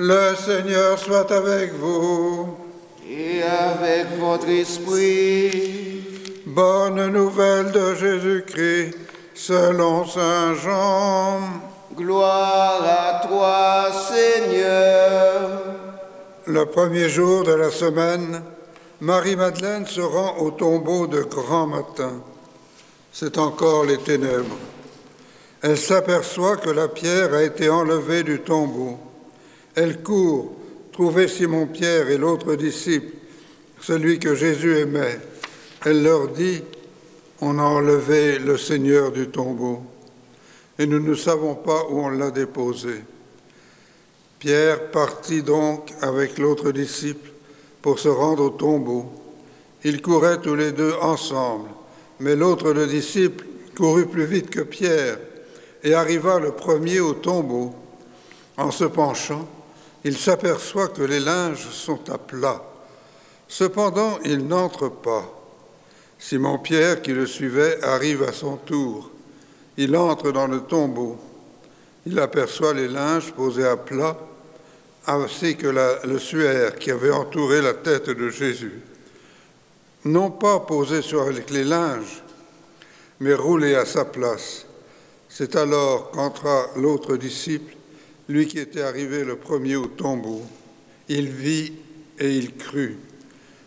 Le Seigneur soit avec vous. Et avec votre esprit. Bonne nouvelle de Jésus-Christ, selon saint Jean. Gloire à toi, Seigneur. Le premier jour de la semaine, Marie-Madeleine se rend au tombeau de grand matin. C'est encore les ténèbres. Elle s'aperçoit que la pierre a été enlevée du tombeau. Elle court trouver Simon-Pierre et l'autre disciple, celui que Jésus aimait. Elle leur dit, « On a enlevé le Seigneur du tombeau, et nous ne savons pas où on l'a déposé. » Pierre partit donc avec l'autre disciple pour se rendre au tombeau. Ils couraient tous les deux ensemble, mais l'autre disciple courut plus vite que Pierre et arriva le premier au tombeau. En se penchant, il s'aperçoit que les linges sont à plat. Cependant, il n'entre pas. Simon-Pierre, qui le suivait, arrive à son tour. Il entre dans le tombeau. Il aperçoit les linges posés à plat, ainsi que le suaire qui avait entouré la tête de Jésus. Non pas posé avec les linges, mais roulé à sa place. C'est alors qu'entra l'autre disciple, lui qui était arrivé le premier au tombeau. Il vit et il crut.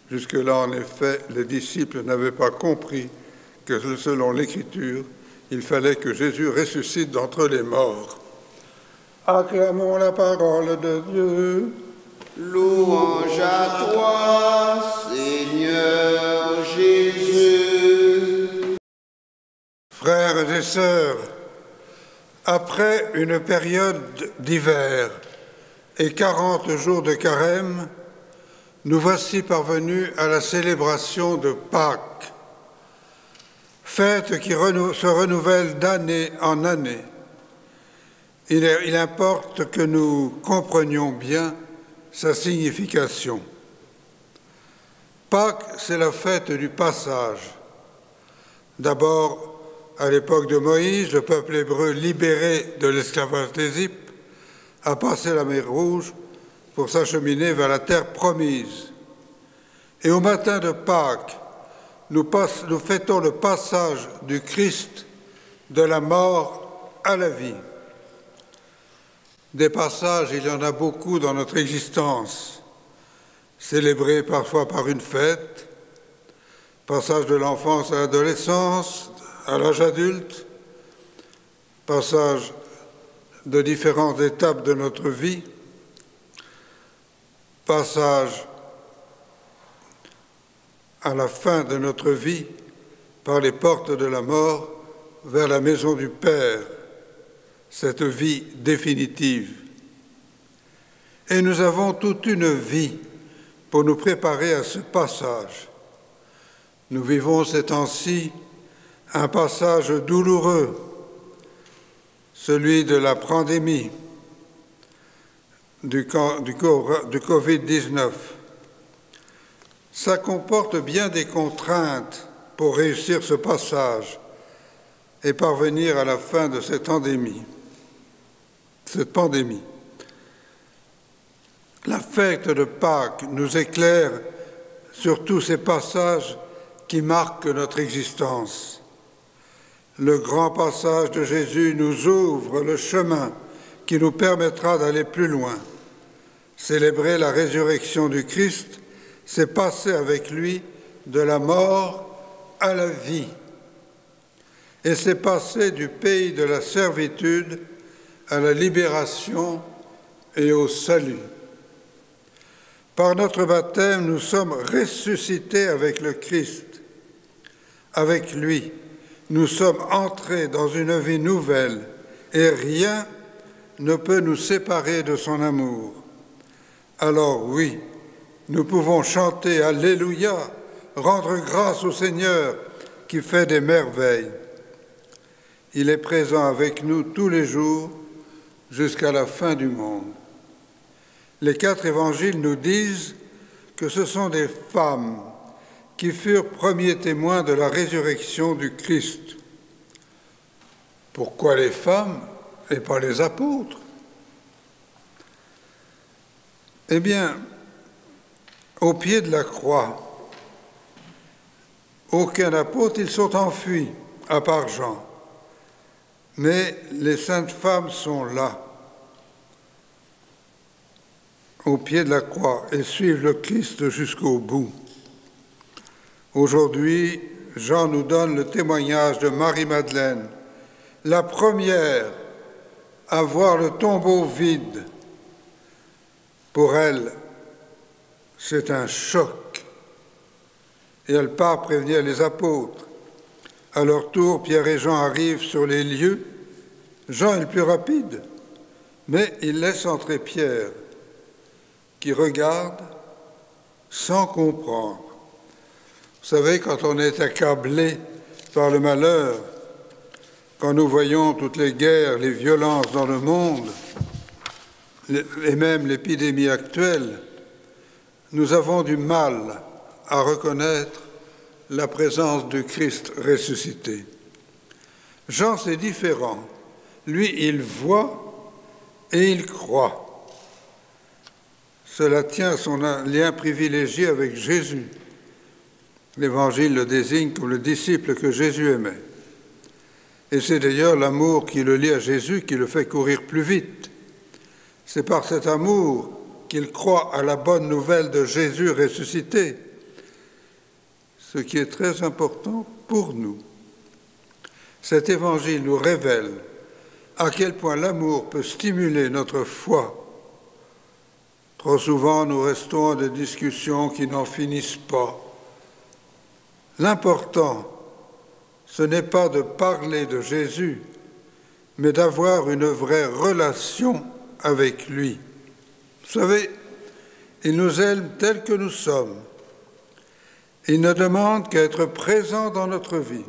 Jusque-là, en effet, les disciples n'avaient pas compris que, selon l'Écriture, il fallait que Jésus ressuscite d'entre les morts. Acclamons la parole de Dieu. Louange à toi, Seigneur Jésus. Frères et sœurs, après une période d'hiver et 40 jours de carême, nous voici parvenus à la célébration de Pâques, fête qui se renouvelle d'année en année. Il importe que nous comprenions bien sa signification. Pâques, c'est la fête du passage. D'abord, à l'époque de Moïse, le peuple hébreu libéré de l'esclavage d'Égypte a passé la mer Rouge pour s'acheminer vers la terre promise. Et au matin de Pâques, nous fêtons le passage du Christ de la mort à la vie. Des passages, il y en a beaucoup dans notre existence, célébrés parfois par une fête, passage de l'enfance à l'adolescence, à l'âge adulte, passage de différentes étapes de notre vie, passage à la fin de notre vie par les portes de la mort vers la maison du Père, cette vie définitive. Et nous avons toute une vie pour nous préparer à ce passage. Nous vivons ces temps-ci un passage douloureux, celui de la pandémie, du Covid-19. Ça comporte bien des contraintes pour réussir ce passage et parvenir à la fin de cette pandémie. La fête de Pâques nous éclaire sur tous ces passages qui marquent notre existence. Le grand passage de Jésus nous ouvre le chemin qui nous permettra d'aller plus loin. Célébrer la résurrection du Christ, c'est passer avec lui de la mort à la vie. Et c'est passer du pays de la servitude à la libération et au salut. Par notre baptême, nous sommes ressuscités avec le Christ. Avec lui, nous sommes entrés dans une vie nouvelle et rien ne peut nous séparer de son amour. Alors oui, nous pouvons chanter Alléluia, rendre grâce au Seigneur qui fait des merveilles. Il est présent avec nous tous les jours jusqu'à la fin du monde. Les 4 évangiles nous disent que ce sont des femmes qui furent premiers témoins de la résurrection du Christ. Pourquoi les femmes et pas les apôtres? Eh bien, au pied de la croix, aucun apôtre, ils sont enfuis, à part Jean. Mais les saintes femmes sont là, au pied de la croix, et suivent le Christ jusqu'au bout. Aujourd'hui, Jean nous donne le témoignage de Marie-Madeleine, la première à voir le tombeau vide. Pour elle, c'est un choc. Et elle part prévenir les apôtres. À leur tour, Pierre et Jean arrivent sur les lieux. Jean est le plus rapide, mais il laisse entrer Pierre, qui regarde sans comprendre. Vous savez, quand on est accablé par le malheur, quand nous voyons toutes les guerres, les violences dans le monde, et même l'épidémie actuelle, nous avons du mal à reconnaître la présence du Christ ressuscité. Jean, c'est différent. Lui, il voit et il croit. Cela tient à son lien privilégié avec Jésus. L'Évangile le désigne comme le disciple que Jésus aimait. Et c'est d'ailleurs l'amour qui le lie à Jésus qui le fait courir plus vite. C'est par cet amour qu'il croit à la bonne nouvelle de Jésus ressuscité, ce qui est très important pour nous. Cet Évangile nous révèle à quel point l'amour peut stimuler notre foi. Trop souvent, nous restons à des discussions qui n'en finissent pas. L'important, ce n'est pas de parler de Jésus, mais d'avoir une vraie relation avec lui. Vous savez, il nous aime tels que nous sommes. Il ne demande qu'à être présent dans notre vie.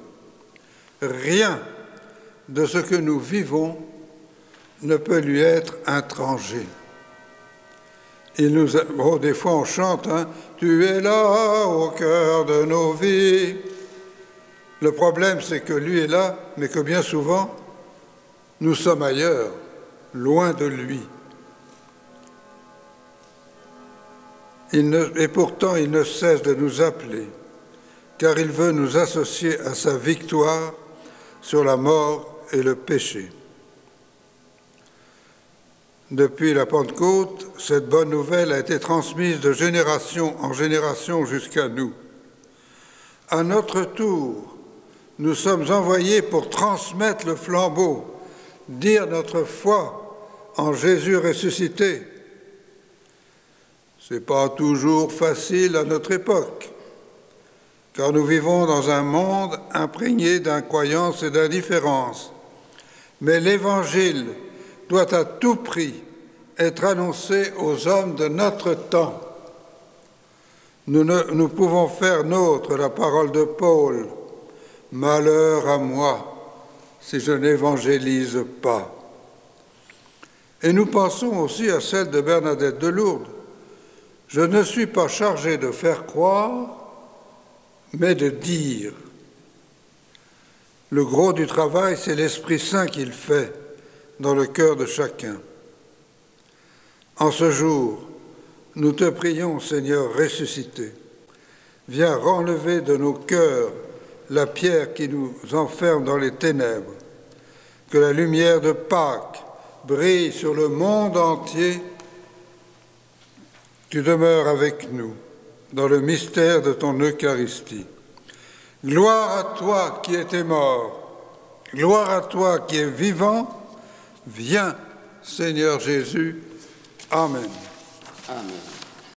Rien de ce que nous vivons ne peut lui être étranger. Des fois on chante, hein, « Tu es là au cœur de nos vies ». Le problème, c'est que lui est là, mais que bien souvent, nous sommes ailleurs, loin de lui. Et pourtant, il ne cesse de nous appeler, car il veut nous associer à sa victoire sur la mort et le péché. Depuis la Pentecôte, cette bonne nouvelle a été transmise de génération en génération jusqu'à nous. À notre tour, nous sommes envoyés pour transmettre le flambeau, dire notre foi en Jésus ressuscité. Ce n'est pas toujours facile à notre époque, car nous vivons dans un monde imprégné d'incroyance et d'indifférence. Mais l'Évangile doit à tout prix être annoncé aux hommes de notre temps. Nous pouvons faire nôtre la parole de Paul. « Malheur à moi si je n'évangélise pas ». Et nous pensons aussi à celle de Bernadette de Lourdes. « Je ne suis pas chargé de faire croire, mais de dire ». Le gros du travail, c'est l'Esprit Saint qui le fait dans le cœur de chacun. En ce jour, nous te prions, Seigneur ressuscité. Viens renlever de nos cœurs la pierre qui nous enferme dans les ténèbres. Que la lumière de Pâques brille sur le monde entier. Tu demeures avec nous dans le mystère de ton Eucharistie. Gloire à toi qui étais mort, gloire à toi qui es vivant. Viens, Seigneur Jésus. Amen. Amen.